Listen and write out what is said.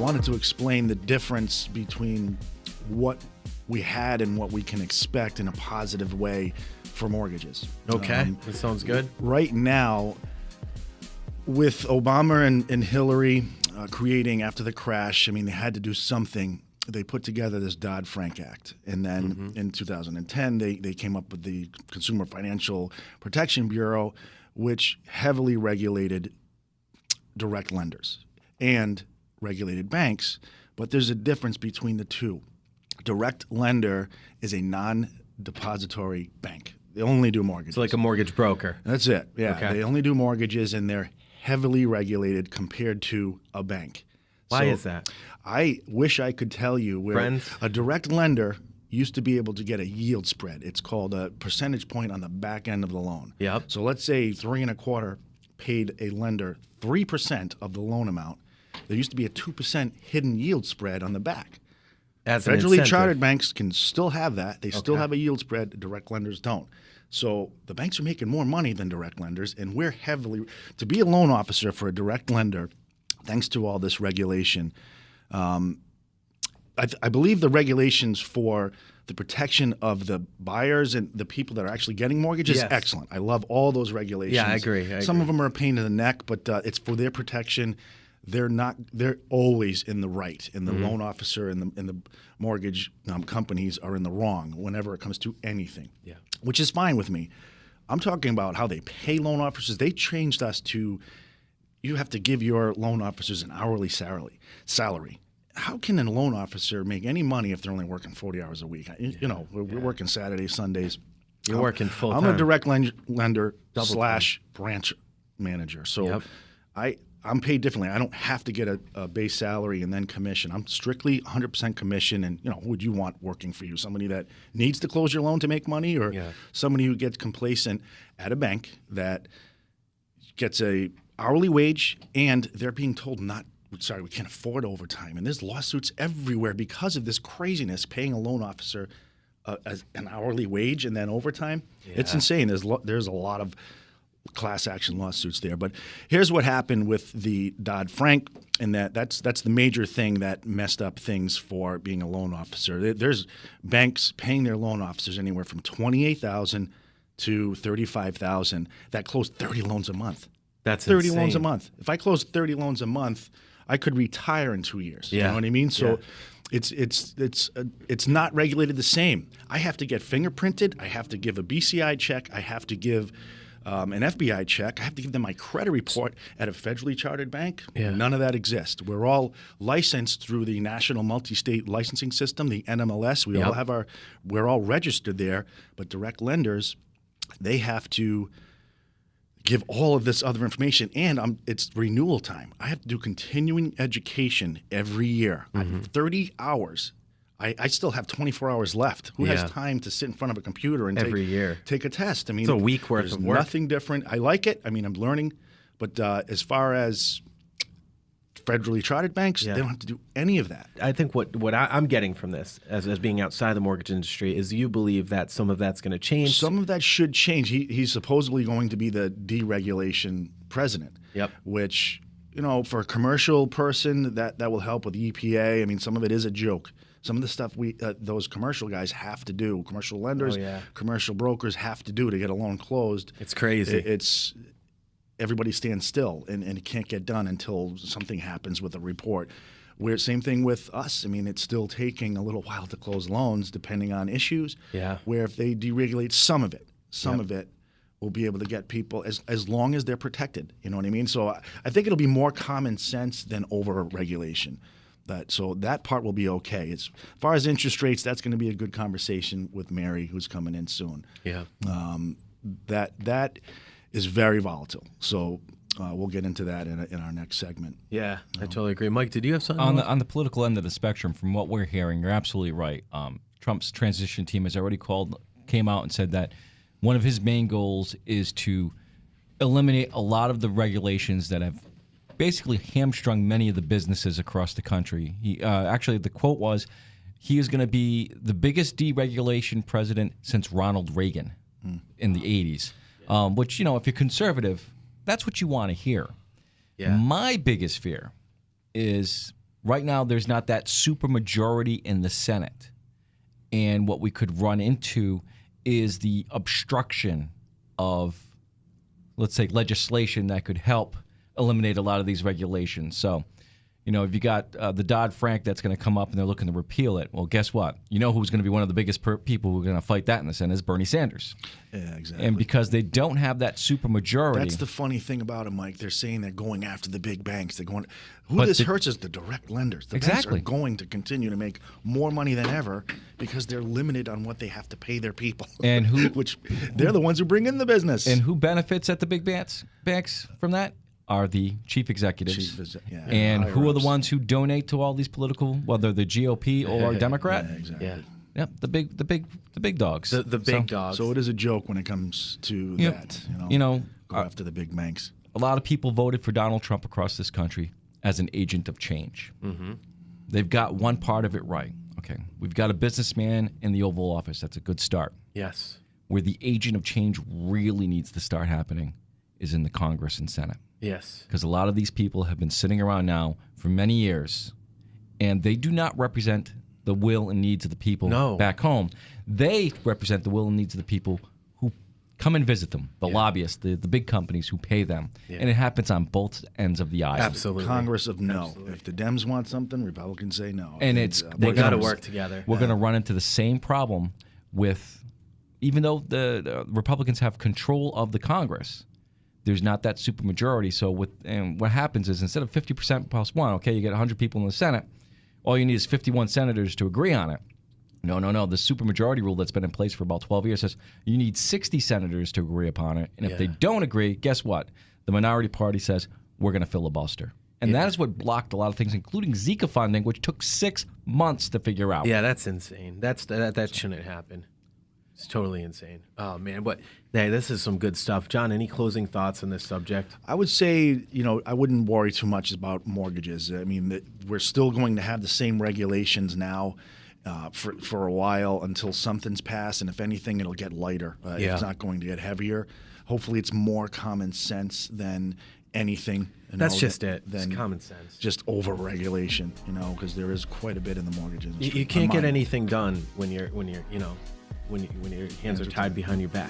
wanted to explain the difference between what we had and what we can expect in a positive way for mortgages. Okay, that sounds good. Right now, with Obama and Hillary creating after the crash, I mean, they had to do something. They put together this Dodd-Frank Act. And then in 2010, they came up with the Consumer Financial Protection Bureau, which heavily regulated direct lenders and regulated banks. But there's a difference between the two. Direct lender is a non-depository bank. They only do mortgages. So like a mortgage broker. That's it. Yeah. Okay. They only do mortgages, and they're heavily regulated compared to a bank. Why is that? I wish I could tell you where Friends? a direct lender used to be able to get a yield spread. It's called a percentage point on the back end of the loan. Yep. So let's say 3 1/4 paid a lender 3% of the loan amount. There used to be a 2% hidden yield spread on the back. As an Federally incentive. chartered banks can still have that. They still Okay. have a yield spread. Direct lenders don't. So the banks are making more money than direct lenders, and we're heavily to be a loan officer for a direct lender. Thanks to all this regulation, I believe the regulations for the protection of the buyers and the people that are actually getting mortgages is Yes. excellent. I love all those regulations. Yeah, I agree. Some of them are a pain in the neck, but it's for their protection. They're always in the right, and the loan officer and the mortgage companies are in the wrong whenever it comes to anything. Yeah. Which is fine with me. I'm talking about how they pay loan officers. They changed us to you have to give your loan officers an hourly salary. How can a loan officer make any money if they're only working 40 hours a week? You know, we're working Saturdays, Sundays. You're working full time. I'm a direct lender / branch manager. So I'm paid differently. I don't have to get a base salary and then commission. I'm strictly 100% commission. And, you know, who would you want working for you? Somebody that needs to close your loan to make money, or somebody who gets complacent at a bank that gets a hourly wage and they're being told we can't afford overtime. And there's lawsuits everywhere because of this craziness, paying a loan officer as an hourly wage and then overtime. It's insane. There's a lot of class action lawsuits there. But here's what happened with the Dodd-Frank, and that's the major thing that messed up things for being a loan officer. There's banks paying their loan officers anywhere from $28,000 to $35,000 that close 30 loans a month. That's 30 insane. loans a month. If I close 30 loans a month, I could retire in 2 years. You know what I mean? So it's not regulated the same. I have to get fingerprinted. I have to give a BCI check. I have to give an FBI check. I have to give them my credit report at a federally chartered bank. Yeah. None of that exists. We're all licensed through the National Multi-State Licensing System, the NMLS. We're all registered there, but direct lenders, they have to give all of this other information, and it's renewal time. I have to do continuing education every year. 30 hours. I still have 24 hours left. Who has time to sit in front of a computer and take a test? I mean, it's a week worth of work. Nothing different. I like it. I mean, I'm learning. But as far as federally chartered banks, they don't have to do any of that. I think what I'm getting from this, as being outside the mortgage industry, is you believe that some of that's going to change. Some of that should change. He's supposedly going to be the deregulation president. Yep. Which, you know, for a commercial person, that will help with the EPA. I mean, some of it is a joke. Some of the stuff those commercial guys have to do, commercial lenders, commercial brokers have to do to get a loan closed. It's crazy. Everybody stands still, and it can't get done until something happens with a report. Same thing with us. I mean, it's still taking a little while to close loans, depending on issues. Yeah. Where if they deregulate some of it will be able to get people as long as they're protected. You know what I mean? So I think it'll be more common sense than over-regulation. So that part will be okay. As far as interest rates, that's going to be a good conversation with Mary, who's coming in soon. Yeah. That is very volatile. So we'll get into that in our next segment. Yeah, I totally agree. Mike, did you have something? On the political end of the spectrum, from what we're hearing, you're absolutely right. Trump's transition team has already came out and said that one of his main goals is to eliminate a lot of the regulations that have basically hamstrung many of the businesses across the country. He actually, the quote was, he is going to be the biggest deregulation president since Ronald Reagan in the 80s, which, you know, if you're conservative, that's what you want to hear. Yeah. My biggest fear is Right now, there's not that supermajority in the Senate. And what we could run into is the obstruction of, let's say, legislation that could help eliminate a lot of these regulations. So, if you got the Dodd-Frank that's going to come up and they're looking to repeal it, well, guess what? You know who's going to be one of the biggest people who are going to fight that in the Senate is Bernie Sanders. Yeah, exactly. And because they don't have that supermajority. That's the funny thing about it, Mike. They're saying they're going after the big banks. They're going. This hurts is the direct lenders. The banks are going to continue to make more money than ever because they're limited on what they have to pay their people. And they're the ones who bring in the business. And who benefits at the big banks from that? Are the chief executives. And who are the ones who donate to all these political, whether the GOP or Democrat? Yeah, exactly. Yeah. Yep, the big dogs. The big dogs. So it is a joke when it comes to that. Go after the big banks. A lot of people voted for Donald Trump across this country as an agent of change. Mm-hmm. They've got one part of it right. Okay, we've got a businessman in the Oval Office. That's a good start. Yes. Where the agent of change really needs to start happening is in the Congress and Senate. Yes. Because a lot of these people have been sitting around now for many years, and they do not represent the will and needs of the people back home. They represent the will and needs of the people who come and visit them, the lobbyists, the big companies who pay them. Yeah. And it happens on both ends of the aisle. Absolutely. Congress of no. Absolutely. If the Dems want something, Republicans say no. And they got to work together. We're going to run into the same problem with, even though the Republicans have control of the Congress, there's not that supermajority. So what happens is instead of 50% plus one, okay, you get 100 people in the Senate, all you need is 51 senators to agree on it. No. The supermajority rule that's been in place for about 12 years says you need 60 senators to agree upon it. And if they don't agree, guess what? The minority party says, we're going to filibuster. And that is what blocked a lot of things, including Zika funding, which took 6 months to figure out. Yeah, that's insane. That shouldn't happen. It's totally insane. Oh, man. But hey, this is some good stuff. John, any closing thoughts on this subject? I would say, I wouldn't worry too much about mortgages. I mean, we're still going to have the same regulations now for a while until something's passed. And if anything, it'll get lighter. It's not going to get heavier. Hopefully, it's more common sense than anything. That's just it. It's common sense. Just over-regulation, because there is quite a bit in the mortgage industry. You can't get anything done when your hands are tied behind your back.